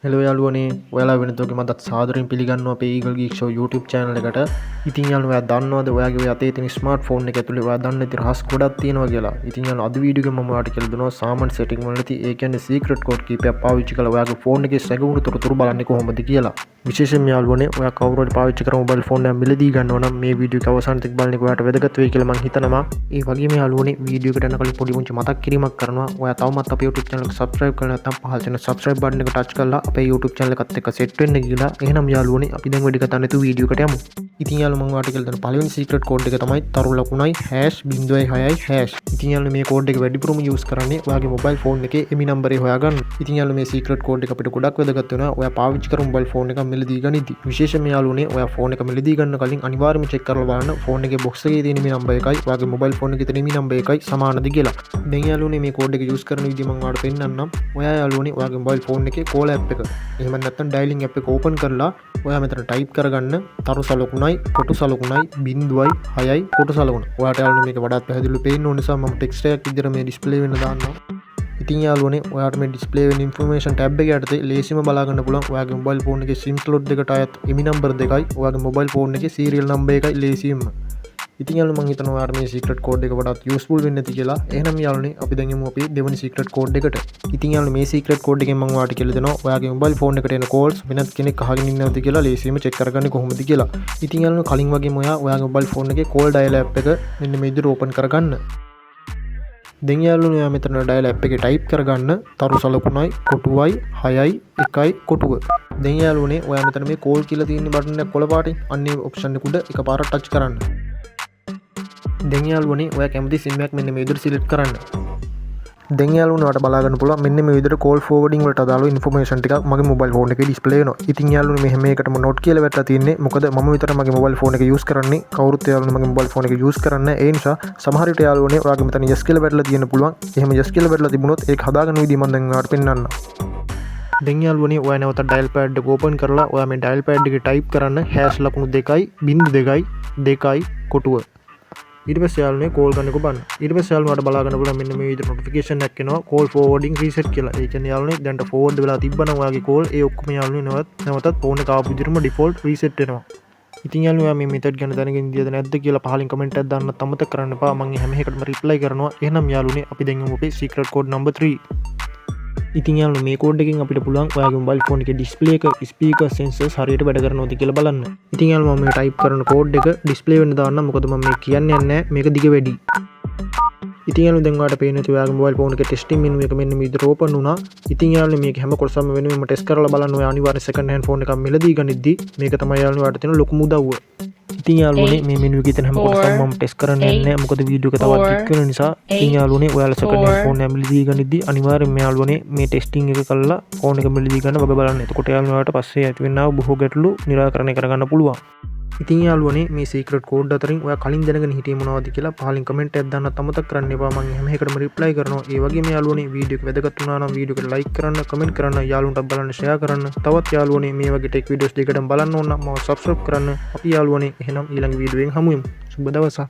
Hello යාළුවනේ ඔයාලා වෙනතෝගේ මතත් සාදරයෙන් පිළිගන්නවා අපේ Eagle Geek Show YouTube channel එකට. ඉතින් යාළුවෝ ඔයා දන්නවද ඔයාගේ ඔය අතේ තියෙන ස්මාර්ට් ෆෝන් එක ඇතුලේ ඔයා දන්නේ නැති රහස් ගොඩක් තියෙනවා කියලා. ඉතින් යාළුවෝ අද වීඩියෝ එකේ මම ඔයාලට කියලා දෙනවා සාමාන්‍ය setting වලදී ඒ කියන්නේ secret code කීපයක් පාවිච්චි කරලා ඔයාගේ ෆෝන් එකේ සැඟවුණු තොරතුරු බලන්නේ කොහොමද කියලා. විශේෂයෙන්ම යාළුවනේ ඔයා කවුරු හරි පාවිච්චි කරන මොබයිල් ෆෝන් එකක් මිලදී ගන්නවා නම් මේ වීඩියෝ එක අවසානට බලන්න ඔයාලට වැදගත් වෙයි කියලා මම හිතනවා. ඒ වගේම යාළුවනේ වීඩියෝ එකට යන කලින් පොඩි පුංචි මතක් කිරීමක් කරනවා. ඔයා තවමත් අපේ YouTube channel එක subscribe කරලා නැත්නම් පහළ තියෙන subscribe button එක touch කරලා අපේ YouTube channel එකත් එක්ක set වෙන්න කියලා. එහෙනම් යාළුවනේ අපි දැන් වැඩි කතා නැතුව වීඩියෝ එකට යමු. ඉතින් යාළුවෝ මම ඔයාලට කියලා දෙන පළවෙනි secret code එක තමයි තරු ලකුණයි #0.6යි#. ඉතින් යාළුවෝ මේ code එක වැඩිපුරම use කරන්නේ ඔයාගේ mobile phone එකේ එමි number එක හොයාගන්න. ඉතින් යාළුවෝ මේ secret code එක අපිට ගොඩක් වැදගත් වෙනවා. ඔයා පාවිච්චි කරන mobile phone එකක් මිලදී ගනිද්දි. විශේෂයෙන්ම යාළුවනේ ඔයා phone එක මිලදී ගන්න කලින් අනිවාර්යයෙන්ම check කරලා බලන්න phone එකේ box එකේ තියෙන එමි number එකයි ඔයාගේ mobile phone එකේ තියෙන එමි number එකයි සමානද කියලා. දැන් යාළුවනේ මේ code එක use කරන විදිහ මම ඔයාලට පෙන්නන්නම්. ඔයා යාළුවනේ ඔයාගේ mobile phone එකේ call app එක එහෙම නැත්නම් dialing app එක open කරලා ඔයා මෙතන type කරගන්න තරු සලකුණයි කොටු සලකුණයි 0.6යි කොටු සලකුණ. ඔයාට යාළුවනේ මේක වඩාත් පැහැදිලිව පේන්න ඕන නිසා මම text එකක් විදිහට මේ display වෙන්න දාන්නවා. ඉතින් යාළුවනේ ඔයාට මේ display වෙන information tab එක යටතේ ලේසියෙන්ම බලා ගන්න පුළුවන් ඔයාගේ mobile phone එකේ SIM slot දෙකට අයත් එමි number දෙකයි ඔයාගේ mobile phone එකේ serial number එකයි ලේසියෙන්ම. ඉතින් යාළුවෝ මම හිතනවා ඔයාට මේ secret code එක වඩාත් useful වෙන්න ඇති කියලා. එහෙනම් යාළුවනේ අපි දැන් යමු අපේ දෙවෙනි secret code එකට. ඉතින් යාළුවෝ මේ secret code එකෙන් මම ඔයාලට කියලා දෙනවා ඔයාගේ mobile phone එකට එන calls වෙනත් කෙනෙක් අහගෙන ඉන්නවද කියලා ලේසියෙන්ම check කරගන්නේ කොහොමද කියලා. ඉතින් යාළුවෝ කලින් වගේම ඔයාගේ mobile phone එකේ call dial app එක මෙන්න මේ විදිහට open කරගන්න. දැන් යාළුවෝ ඔයා මෙතන dial app එකේ type කරගන්න තරු සලකුණයි කොටුවයි 6යි 1යි කොටුව. දැන් යාළුවනේ ඔයා මෙතන මේ call කියලා තියෙන බටන් එක කොළ පාටින් අන්නේ option එක උඩ එකපාරට touch කරන්න. දැන් යාළුවනේ ඔයා කැමති SIM එකක් මෙන්න මේ විදිහට select කරන්න. දැන් යාළුවනේ ඔයාලට බලා ගන්න පුළුවන් මෙන්න මේ විදිහට call forwarding වලට අදාළ information ටිකක් මගේ mobile phone එකේ display වෙනවා. ඉතින් යාළුවනේ මේ හැම එකටම note කියලා වැටලා තියෙන්නේ. මොකද මම විතර මගේ mobile phone එක use කරන්නේ. කවුරුත් යාළුවනේ මගේ mobile phone එක use කරන්නේ. ඒ නිසා සමහර විට යාළුවනේ ඔයාගේ මෙතන yes කියලා වැටලා තියෙන්න පුළුවන්. එහෙම yes කියලා වැටලා තිබුණොත් ඒක හදාගන්න විදිහ මම දැන් ඔයාලට පෙන්නන්නම්. දැන් යාළුවනේ ඔයා නැවත dial pad එක open කරලා ඔයා මේ dial pad එකේ type කරන්න # ලකුණු 2යි 2යි කොටුව. ඊට පස්සේ යාළුවනේ කෝල් ගන්න එක බලන්න. ඊට පස්සේ යාළුවාට බලා ගන්න පුළුවන් මෙන්න මේ විදිහට notification එකක් එනවා call forwarding reset කියලා. ඒ කියන්නේ යාළුවනේ දැන්ට forward වෙලා තිබ්බනම් ඔයාගේ call ඒ ඔක්කොම යාළුවනේ නැවතත් phone එක ආපු විදිහටම default reset වෙනවා. ඉතින් යාළුවා මේ method ගැන දැනගෙන ඉඳියද නැද්ද කියලා පහලින් comment එකක් දාන්නත් අමතක කරන්න එපා. මම හැම එකකටම reply කරනවා. එහෙනම් යාළුවනේ අපි දැන් යමු අපේ secret code number 3. ඉතින් යාළුවෝ මේ කෝඩ් එකෙන් අපිට පුළුවන් ඔයාගේ mobile phone එකේ display එක speaker sensors හරියට වැඩ කරනවද කියලා බලන්න. ඉතින් යාළුවෝ මම මේ type කරන කෝඩ් එක display වෙන්න දාන්නම්. මොකද මම මේ කියන්නේ නැහැ මේක දිග වැඩි. ඉතින් යාළුවෝ දැන් ඔයාලට පේන්නේ ඔයාගේ mobile phone එකේ testing menu එක මෙන්න මේ විදිහට open වුණා. ඉතින් යාළුවෝ මේක හැම කොටසම වෙනුවෙන්ම test කරලා බලන්න ඔයා අනිවාර්යෙන් second hand phone එකක් මිලදී ගනිද්දි මේක තමයි යාළුවෝ ඔයාලට තියෙන ලොකුම උදව්ව. ඉතින් යාළුවනේ මේ මෙනු එකේ තියෙන හැම කොටසම මම ටෙස්ට් කරන්නේ නැහැ. මොකද වීඩියෝ එක තවත් ටික වෙන නිසා. ඉතින් යාළුවනේ ඔයාලා second hand phone එක මිලදී ගනිද්දි අනිවාර්යෙන්ම යාළුවනේ මේ ටෙස්ටිං එක කරලා phone එක මිලදී ගන්න වග බලන්න. එතකොට යාළුවාට පස්සේ ඇතිවෙනා බොහෝ ගැටලු निराකරණය කරගන්න පුළුවන්. ඉතින් යාළුවනේ මේ secret code අතරින් ඔයා කලින් දැනගෙන හිටියේ මොනවද කියලා පහලින් comment එකක් දාන්නත් අමතක කරන්න එපා. මම හැම එකටම reply කරනවා. ඒ වගේම යාළුවනේ වීඩියෝ එක වැදගත් වුණා නම් වීඩියෝ එකට like කරන්න, comment කරන්න, යාළුවන්ට බලන්න share කරන්න. තවත් යාළුවනේ මේ වගේ tech videos දෙකටම බලන්න ඕන නම් මම subscribe කරන්න. අපි යාළුවනේ එහෙනම් ඊළඟ වීඩියෝ එකෙන් හමු වෙමු. සුබ දවසක්.